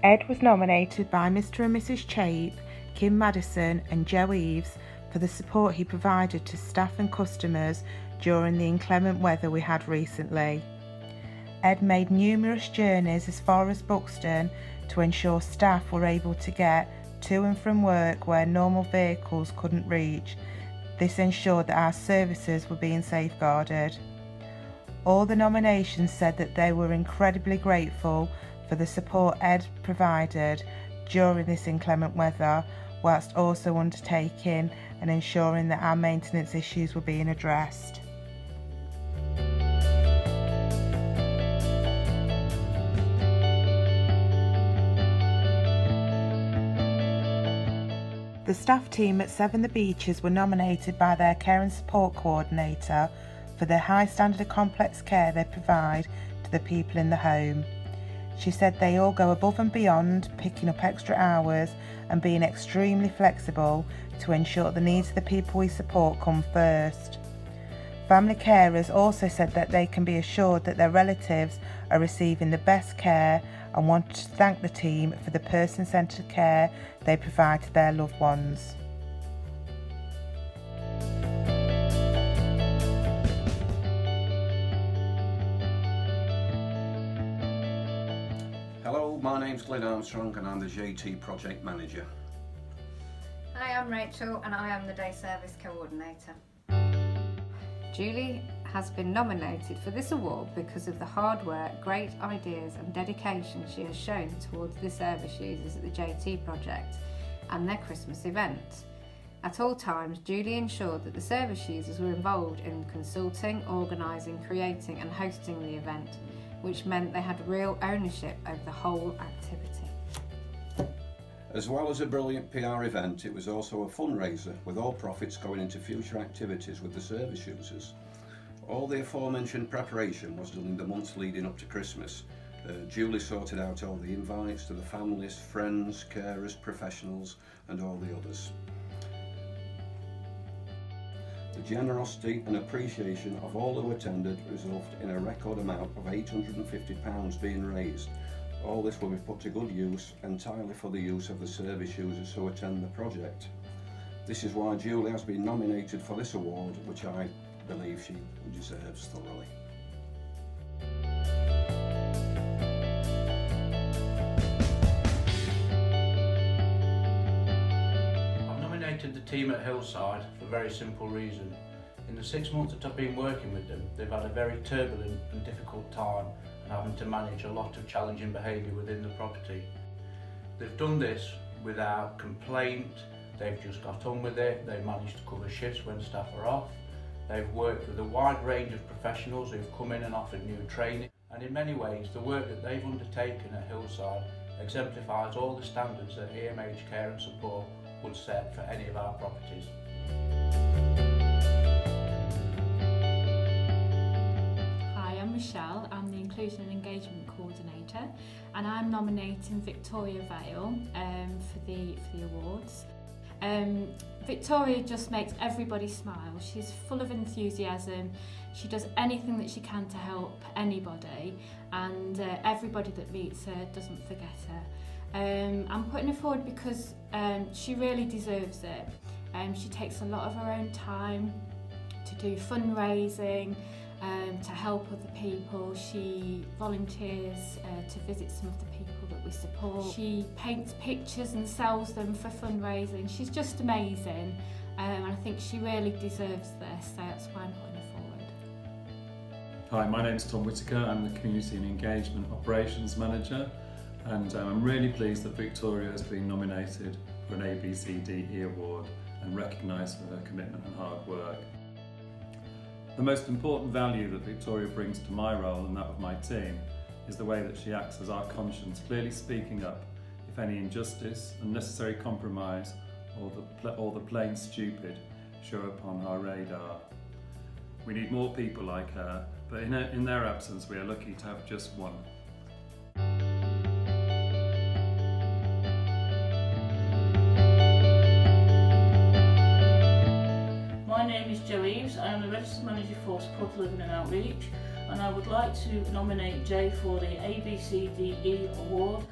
Ed was nominated by Mr and Mrs Chape, Kim Madison and Joe Eves for the support he provided to staff and customers during the inclement weather we had recently. Ed made numerous journeys as far as Buxton to ensure staff were able to get to and from work where normal vehicles couldn't reach. This ensured that our services were being safeguarded. All the nominations said that they were incredibly grateful for the support Ed provided during this inclement weather, whilst also undertaking and ensuring that our maintenance issues were being addressed. The staff team at Seven The Beeches were nominated by their care and support coordinator for the high standard of complex care they provide to the people in the home. She said they all go above and beyond, picking up extra hours and being extremely flexible to ensure the needs of the people we support come first. Family carers also said that they can be assured that their relatives are receiving the best care and want to thank the team for the person-centred care they provide to their loved ones. Hello, my name's Glyn Armstrong and I'm the JT Project Manager. Hi, I'm Rachel and I am the Day Service Coordinator. Julie has been nominated for this award because of the hard work, great ideas and dedication she has shown towards the service users at the JT Project and their Christmas event. At all times, Julie ensured that the service users were involved in consulting, organising, creating and hosting the event, which meant they had real ownership over the whole activity. As well as a brilliant PR event, it was also a fundraiser with all profits going into future activities with the service users. All the aforementioned preparation was done in the months leading up to Christmas. Julie sorted out all the invites to the families, friends, carers, professionals and all the others. The generosity and appreciation of all who attended resulted in a record amount of £850 being raised. All this will be put to good use entirely for the use of the service users who attend the project. This is why Julie has been nominated for this award, which I believe she deserves thoroughly. I've nominated the team at Hillside for a very simple reason. In the 6 months that I've been working with them, they've had a very turbulent and difficult time and having to manage a lot of challenging behaviour within the property. They've done this without complaint, they've just got on with it, they've managed to cover shifts when staff are off, they've worked with a wide range of professionals who've come in and offered new training, and in many ways the work that they've undertaken at Hillside exemplifies all the standards that EMH Care and Support would set for any of our properties. Michelle, I'm the Inclusion and Engagement Coordinator and I'm nominating Victoria Vale for the awards. Victoria just makes everybody smile. She's full of enthusiasm, she does anything that she can to help anybody and everybody that meets her doesn't forget her. I'm putting her forward because she really deserves it. She takes a lot of her own time to do fundraising, to help other people. She volunteers to visit some of the people that we support. She paints pictures and sells them for fundraising. She's just amazing and I think she really deserves this, so that's why I'm putting her forward. Hi, my name's Tom Whittaker. I'm the Community and Engagement Operations Manager and I'm really pleased that Victoria has been nominated for an ABCDE award and recognised for her commitment and hard work. The most important value that Victoria brings to my role and that of my team is the way that she acts as our conscience, clearly speaking up if any injustice, unnecessary compromise or the plain stupid show up on our radar. We need more people like her, but in their absence we are lucky to have just one. My name is Jo Eves. I am the Registered Manager for Supported Living and Outreach and I would like to nominate Jay for the ABCDE Award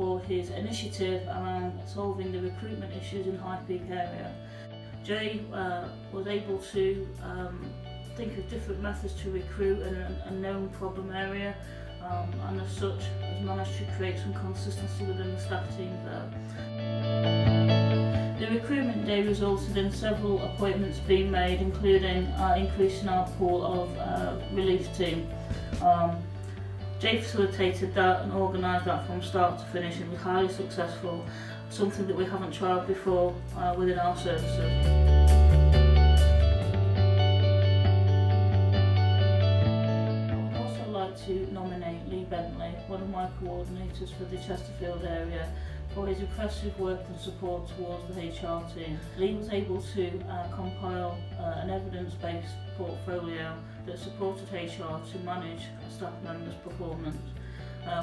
for his initiative around solving the recruitment issues in High Peak area. Jay was able to think of different methods to recruit in a known problem area, and as such has managed to create some consistency within the staff team there. The recruitment day resulted in several appointments being made, including increasing our pool of relief team. Jay facilitated that and organised that from start to finish, and was highly successful, something that we haven't tried before within our services. To nominate Lee Bentley, one of my coordinators for the Chesterfield area, for his impressive work and support towards the HR team. Lee was able to compile an evidence-based portfolio that supported HR to manage a staff member's performance,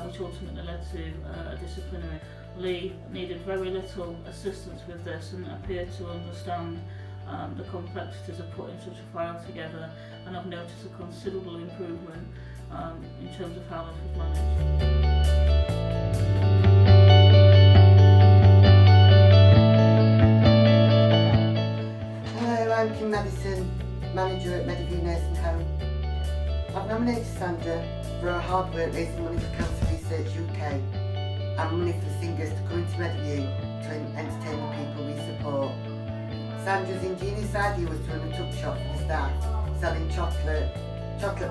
which ultimately led to a disciplinary. Lee needed very little assistance with this and appeared to understand the complexities of putting such a file together, and I've noticed a considerable improvement in terms of how this was managed. Hello, I'm Kim Madison, manager at Meadowview Nursing Home. I've nominated Sandra for her hard work raising money for Cancer Research UK and money for the singers to come into Meadowview to entertain the people we support. Sandra's ingenious idea was to run a tuck shop for the staff, selling chocolate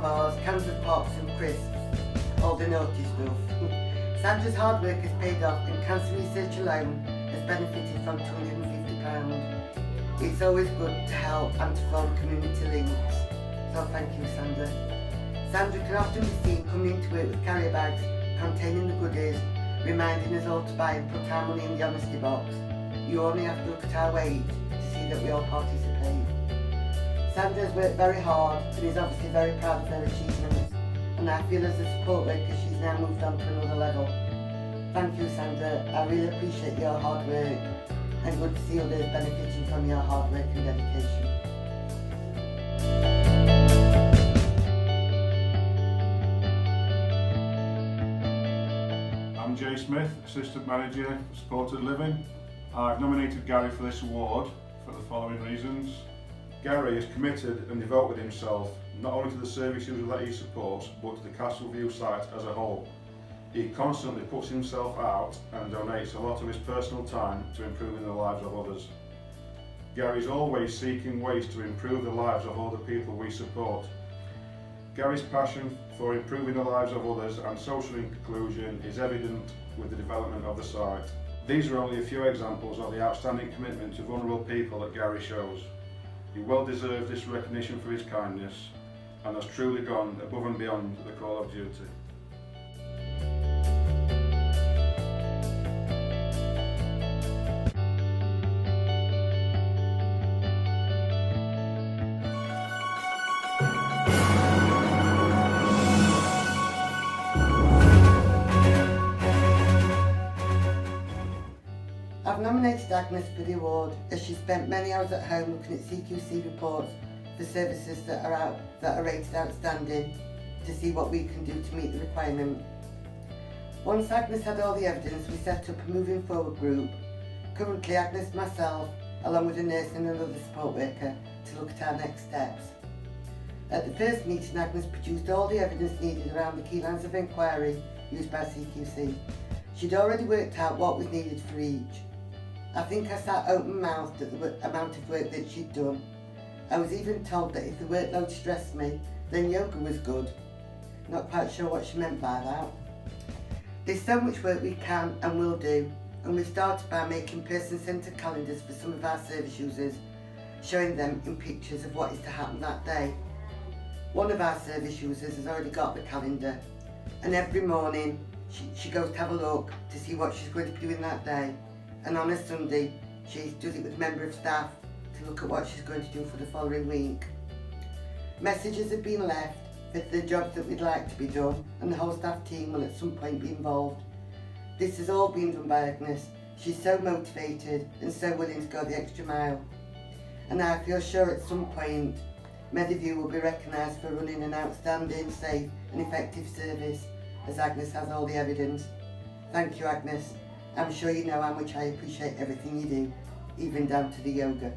bars, cans of pops and crisps, all the naughty stuff. Sandra's hard work has paid off, and Cancer Research alone has benefited from £250. It's always good to help and to form community links, so thank you, Sandra. Sandra can often be seen coming into work with carrier bags containing the goodies, reminding us all to buy and put our money in the honesty box. You only have to look at our wage to see that we all participate. Sandra has worked very hard and is obviously very proud of her achievements, and I feel as a support worker she's now moved on to another level. Thank you, Sandra. I really appreciate your hard work, and good to see others benefiting from your hard work and dedication. I'm Jay Smith, Assistant Manager for Supported Living. I've nominated Gary for this award for the following reasons. Gary is committed and devoted himself not only to the service users that he supports, but to the Castleview site as a whole. He constantly puts himself out and donates a lot of his personal time to improving the lives of others. Gary is always seeking ways to improve the lives of all the people we support. Gary's passion for improving the lives of others and social inclusion is evident with the development of the site. These are only a few examples of the outstanding commitment to vulnerable people that Gary shows. He well deserves this recognition for his kindness and has truly gone above and beyond the call of duty. I've nominated Agnes for the award as she spent many hours at home looking at CQC reports for services that are rated outstanding to see what we can do to meet the requirement. Once Agnes had all the evidence, we set up a moving forward group. Currently Agnes, myself, along with a nurse and another support worker, to look at our next steps. At the first meeting, Agnes produced all the evidence needed around the key lines of inquiry used by CQC. She'd already worked out what was needed for each. I think I sat open-mouthed at the amount of work that she'd done. I was even told that if the workload stressed me, then yoga was good. Not quite sure what she meant by that. There's so much work we can and will do, and we started by making person-centred calendars for some of our service users, showing them in pictures of what is to happen that day. One of our service users has already got the calendar, and every morning she goes to have a look to see what she's going to be doing that day, and on a Sunday she does it with a member of staff to look at what she's going to do for the following week. Messages have been left for the jobs that we'd like to be done, and the whole staff team will at some point be involved. This has all been done by Agnes. She's so motivated and so willing to go the extra mile. And I feel sure at some point Meadowview will be recognised for running an outstanding, safe and effective service, as Agnes has all the evidence. Thank you, Agnes. I'm sure you know how much I appreciate everything you do, even down to the yoga.